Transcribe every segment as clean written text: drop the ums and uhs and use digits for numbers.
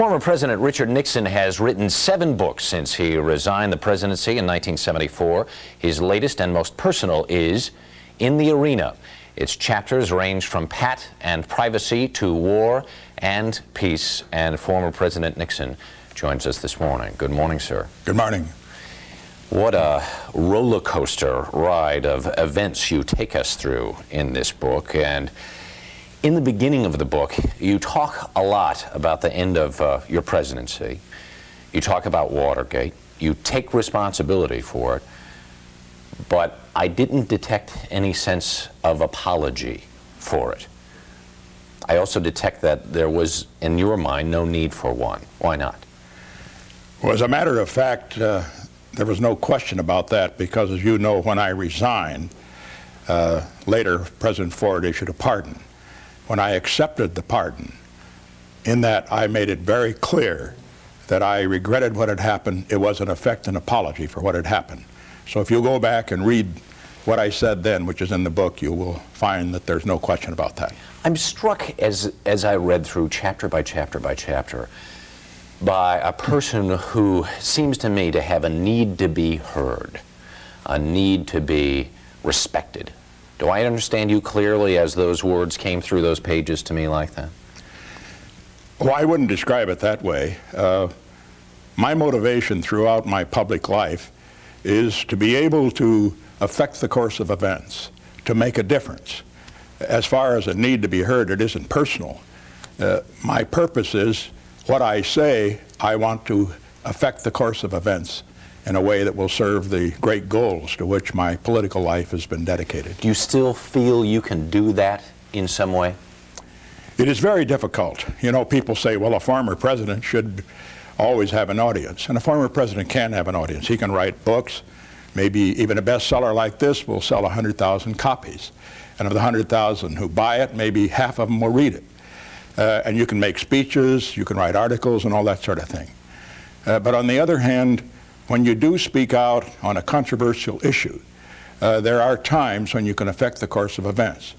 Former President Richard Nixon has written 7 books since he resigned the presidency in 1974. His latest and most personal is In the Arena. Its chapters range from pat and privacy to war and peace. And former President Nixon joins us this morning. Good morning, sir. Good morning. What a roller coaster ride of events you take us through in this book. And in the beginning of the book, you talk a lot about the end of your presidency. You talk about Watergate. You take responsibility for it. But I didn't detect any sense of apology for it. I also detect that there was, in your mind, no need for one. Why not? Well, as a matter of fact, there was no question about that because, as you know, when I resigned, later President Ford issued a pardon. When I accepted the pardon, in that I made it very clear that I regretted what had happened. It was in effect an apology for what had happened. So if you go back and read what I said then, which is in the book, you will find that there's no question about that. I'm struck as I read through chapter by chapter by chapter by a person who seems to me to have a need to be heard, a need to be respected. Do I understand you clearly as those words came through those pages to me like that? Well, I wouldn't describe it that way. My motivation throughout my public life is to be able to affect the course of events, to make a difference. As far as a need to be heard, it isn't personal. My purpose is what I say, I want to affect the course of events in a way that will serve the great goals to which my political life has been dedicated. Do you still feel you can do that in some way? It is very difficult. You know, people say, well, a former president should always have an audience. And a former president can have an audience. He can write books. Maybe even a bestseller like this will sell 100,000 copies. And of the 100,000 who buy it, maybe half of them will read it. And you can make speeches, you can write articles and all that sort of thing. But on the other hand, when you do speak out on a controversial issue, there are times when you can affect the course of events.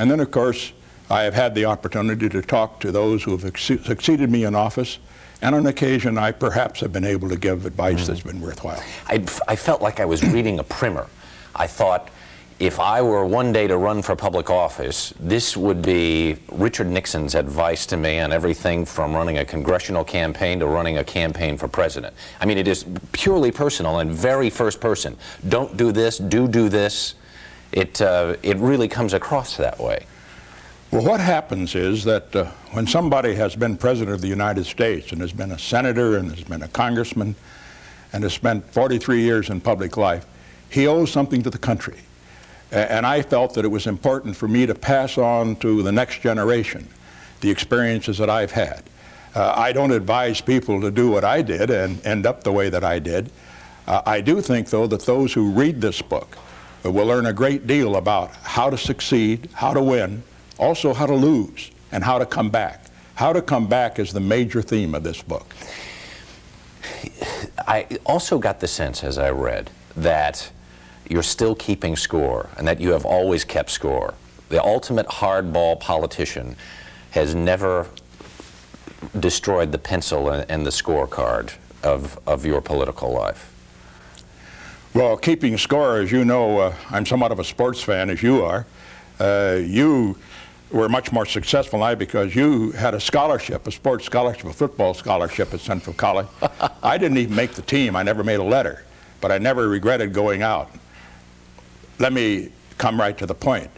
And then, of course, I have had the opportunity to talk to those who have succeeded me in office, and on occasion I perhaps have been able to give advice that's been worthwhile. I felt like I was reading a primer. I thought, if I were one day to run for public office, this would be Richard Nixon's advice to me on everything from running a congressional campaign to running a campaign for president. I mean, it is purely personal and very first person. Don't do this, do this. It really comes across that way. Well, what happens is that when somebody has been president of the United States and has been a senator and has been a congressman and has spent 43 years in public life, he owes something to the country. And I felt that it was important for me to pass on to the next generation the experiences that I've had. I don't advise people to do what I did and end up the way that I did. I do think, though, that those who read this book will learn a great deal about how to succeed, how to win, also how to lose, and how to come back. How to come back is the major theme of this book. I also got the sense as I read that you're still keeping score and that you have always kept score. The ultimate hardball politician has never destroyed the pencil and the scorecard of your political life. Well, keeping score, as you know, I'm somewhat of a sports fan, as you are. You were much more successful than I because you had a scholarship, a sports scholarship, a football scholarship at Central College. I didn't even make the team. I never made a letter, but I never regretted going out. Let me come right to the point.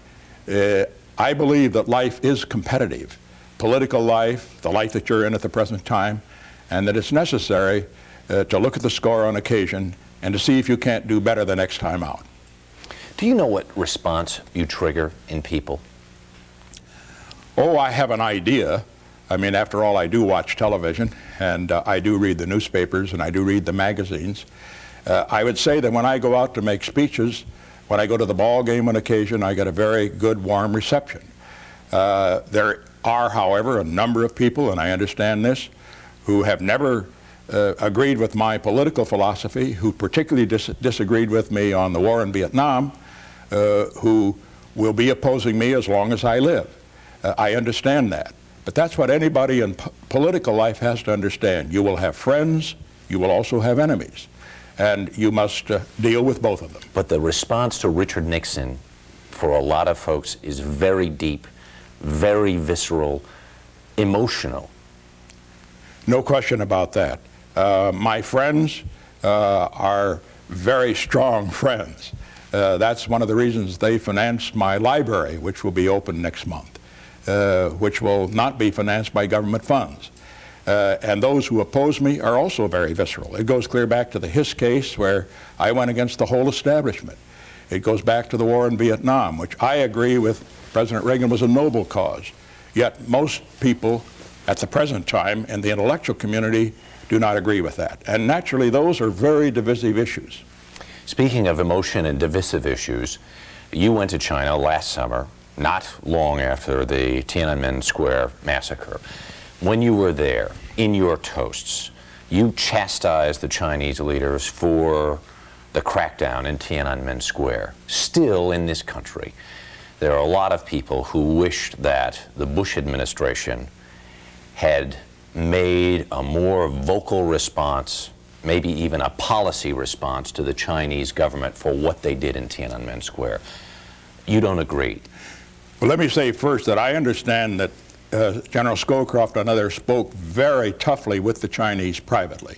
I believe that life is competitive. Political life, the life that you're in at the present time, and that it's necessary to look at the score on occasion and to see if you can't do better the next time out. Do you know what response you trigger in people? Oh, I have an idea. I mean, after all, I do watch television, and I do read the newspapers, and I do read the magazines. I would say that when I go out to make speeches, when I go to the ball game on occasion, I get a very good, warm reception. There are, however, a number of people, and I understand this, who have never agreed with my political philosophy, who particularly disagreed with me on the war in Vietnam, who will be opposing me as long as I live. I understand that. But that's what anybody in political life has to understand. You will have friends, you will also have enemies, and you must deal with both of them. But the response to Richard Nixon, for a lot of folks, is very deep, very visceral, emotional. No question about that. My friends are very strong friends. That's one of the reasons they financed my library, which will be open next month, which will not be financed by government funds. And those who oppose me are also very visceral. It goes clear back to the Hiss case, where I went against the whole establishment. It goes back to the war in Vietnam, which I agree with President Reagan was a noble cause. Yet most people at the present time in the intellectual community do not agree with that. And naturally, those are very divisive issues. Speaking of emotion and divisive issues, you went to China last summer, not long after the Tiananmen Square massacre. When you were there, in your toasts, you chastised the Chinese leaders for the crackdown in Tiananmen Square. Still in this country, there are a lot of people who wished that the Bush administration had made a more vocal response, maybe even a policy response to the Chinese government for what they did in Tiananmen Square. You don't agree? Well, let me say first that I understand that General Scowcroft and others spoke very toughly with the Chinese privately.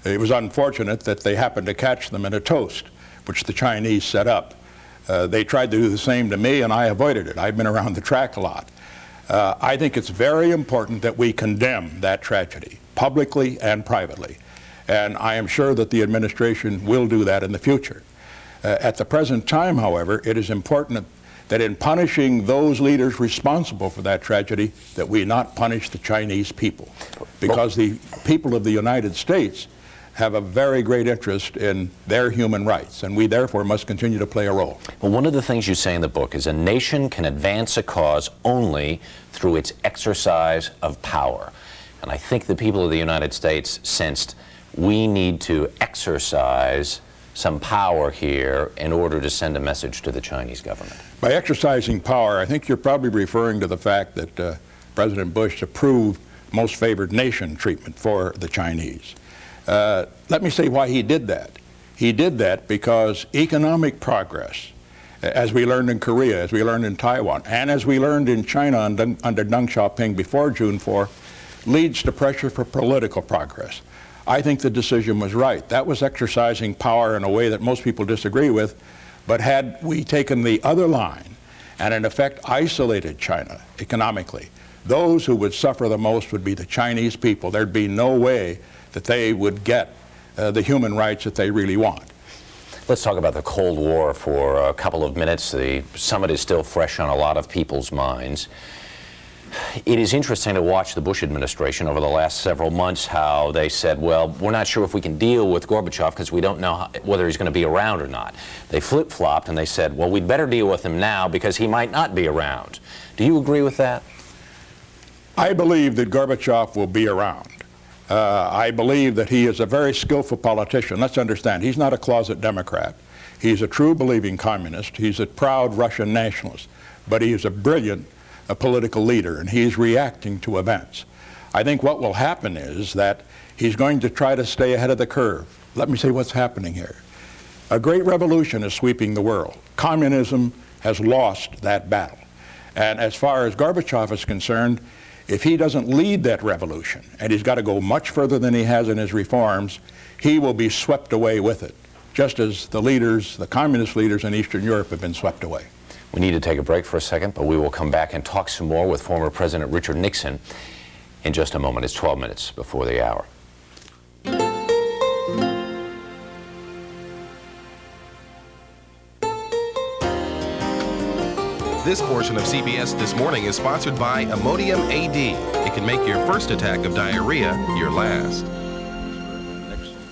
It was unfortunate that they happened to catch them in a toast, which the Chinese set up. They tried to do the same to me, and I avoided it. I've been around the track a lot. I think it's very important that we condemn that tragedy, publicly and privately. And I am sure that the administration will do that in the future. At the present time, however, it is important that in punishing those leaders responsible for that tragedy, that we not punish the Chinese people. Because the people of the United States have a very great interest in their human rights, and we therefore must continue to play a role. Well, one of the things you say in the book is a nation can advance a cause only through its exercise of power. And I think the people of the United States sensed we need to exercise some power here in order to send a message to the Chinese government. By exercising power, I think you're probably referring to the fact that President Bush approved most favored nation treatment for the Chinese. Let me say why he did that. He did that because economic progress, as we learned in Korea, as we learned in Taiwan, and as we learned in China under Deng Xiaoping before June 4, leads to pressure for political progress. I think the decision was right. That was exercising power in a way that most people disagree with, but had we taken the other line and in effect isolated China economically, those who would suffer the most would be the Chinese people. There'd be no way that they would get the human rights that they really want. Let's talk about the Cold War for a couple of minutes. The summit is still fresh on a lot of people's minds. It is interesting to watch the Bush administration over the last several months, how they said, well, we're not sure if we can deal with Gorbachev because we don't know whether he's going to be around or not. They flip-flopped and they said, well, we'd better deal with him now because he might not be around. Do you agree with that? I believe that Gorbachev will be around. I believe that he is a very skillful politician. Let's understand, he's not a closet Democrat. He's a true believing communist. He's a proud Russian nationalist. But he is a brilliant political leader, and he's reacting to events. I think what will happen is that he's going to try to stay ahead of the curve. Let me say what's happening here. A great revolution is sweeping the world. Communism has lost that battle. And as far as Gorbachev is concerned, if he doesn't lead that revolution, and he's got to go much further than he has in his reforms, he will be swept away with it, just as the leaders, the communist leaders in Eastern Europe have been swept away. We need to take a break for a second, but we will come back and talk some more with former President Richard Nixon in just a moment. It's 12 minutes before the hour. This portion of CBS This Morning is sponsored by Imodium AD. It can make your first attack of diarrhea your last.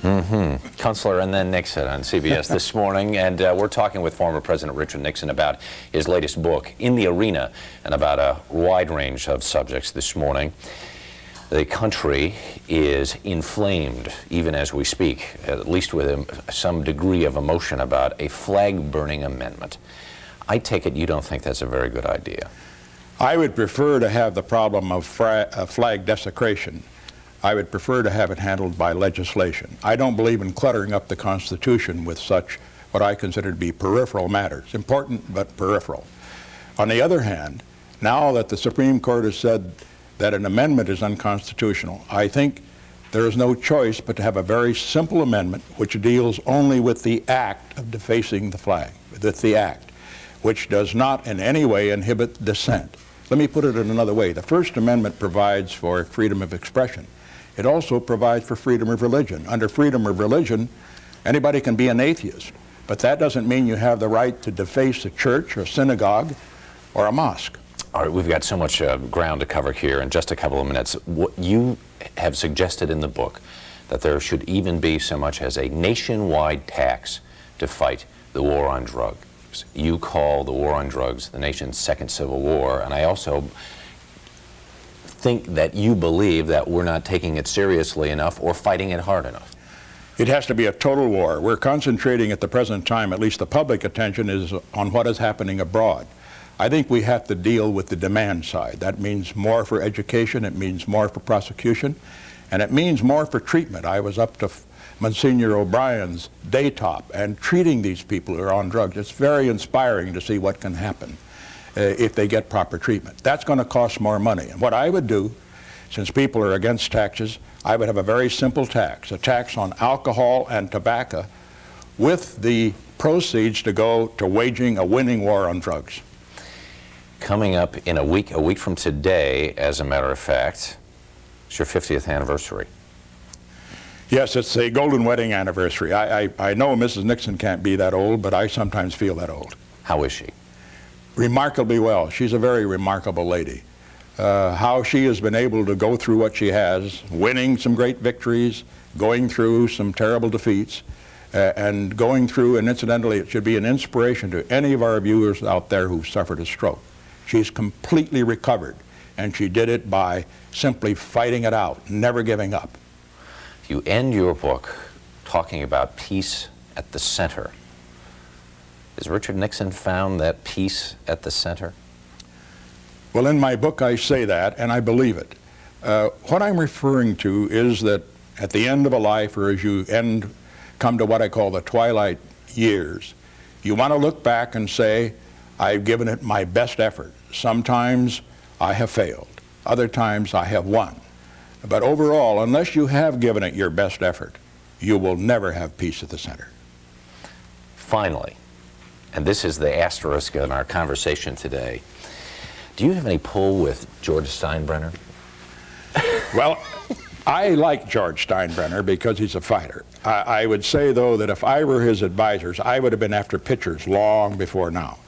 Kunstler and then Nixon on CBS This Morning, and we're talking with former President Richard Nixon about his latest book, In the Arena, and about a wide range of subjects this morning. The country is inflamed, even as we speak, at least with some degree of emotion about a flag-burning amendment. I take it you don't think that's a very good idea. I would prefer to have the problem of flag desecration. I would prefer to have it handled by legislation. I don't believe in cluttering up the Constitution with such what I consider to be peripheral matters, important but peripheral. On the other hand, now that the Supreme Court has said that an amendment is unconstitutional, I think there is no choice but to have a very simple amendment which deals only with the act of defacing the flag, with the act, which does not in any way inhibit dissent. Let me put it in another way. The First Amendment provides for freedom of expression. It also provides for freedom of religion. Under freedom of religion, anybody can be an atheist, but that doesn't mean you have the right to deface a church or a synagogue or a mosque. All right, we've got so much ground to cover here in just a couple of minutes. What you have suggested in the book that there should even be so much as a nationwide tax to fight the war on drugs. You call the war on drugs the nation's second civil war, and I also think that you believe that we're not taking it seriously enough or fighting it hard enough. It has to be a total war. We're concentrating at the present time, at least the public attention is on what is happening abroad. I think we have to deal with the demand side. That means more for education, it means more for prosecution, and it means more for treatment. I was up to Monsignor O'Brien's day top and treating these people who are on drugs. It's very inspiring to see what can happen if they get proper treatment. That's going to cost more money. And what I would do, since people are against taxes, I would have a very simple tax, a tax on alcohol and tobacco with the proceeds to go to waging a winning war on drugs. Coming up in a week from today, as a matter of fact, it's your 50th anniversary. Yes, it's a golden wedding anniversary. I know Mrs. Nixon can't be that old, but I sometimes feel that old. How is she? Remarkably well. She's a very remarkable lady. How she has been able to go through what she has, winning some great victories, going through some terrible defeats, and going through, and incidentally, it should be an inspiration to any of our viewers out there who've suffered a stroke. She's completely recovered, and she did it by simply fighting it out, never giving up. You end your book talking about peace at the center. Has Richard Nixon found that peace at the center? Well, in my book I say that, and I believe it. What I'm referring to is that at the end of a life, or as you come to what I call the twilight years, you want to look back and say, I've given it my best effort. Sometimes I have failed. Other times I have won. But overall, unless you have given it your best effort, you will never have peace at the center. Finally, and this is the asterisk in our conversation today, do you have any pull with George Steinbrenner? Well, I like George Steinbrenner because he's a fighter. I would say, though, that if I were his advisors, I would have been after pitchers long before now.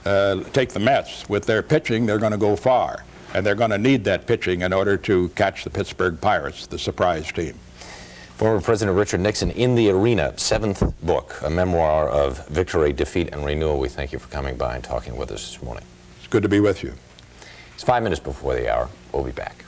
Take the Mets. With their pitching, they're going to go far. And they're going to need that pitching in order to catch the Pittsburgh Pirates, the surprise team. Former President Richard Nixon, In the Arena, 7th book, a memoir of victory, defeat, and renewal. We thank you for coming by and talking with us this morning. It's good to be with you. It's 5 minutes before the hour. We'll be back.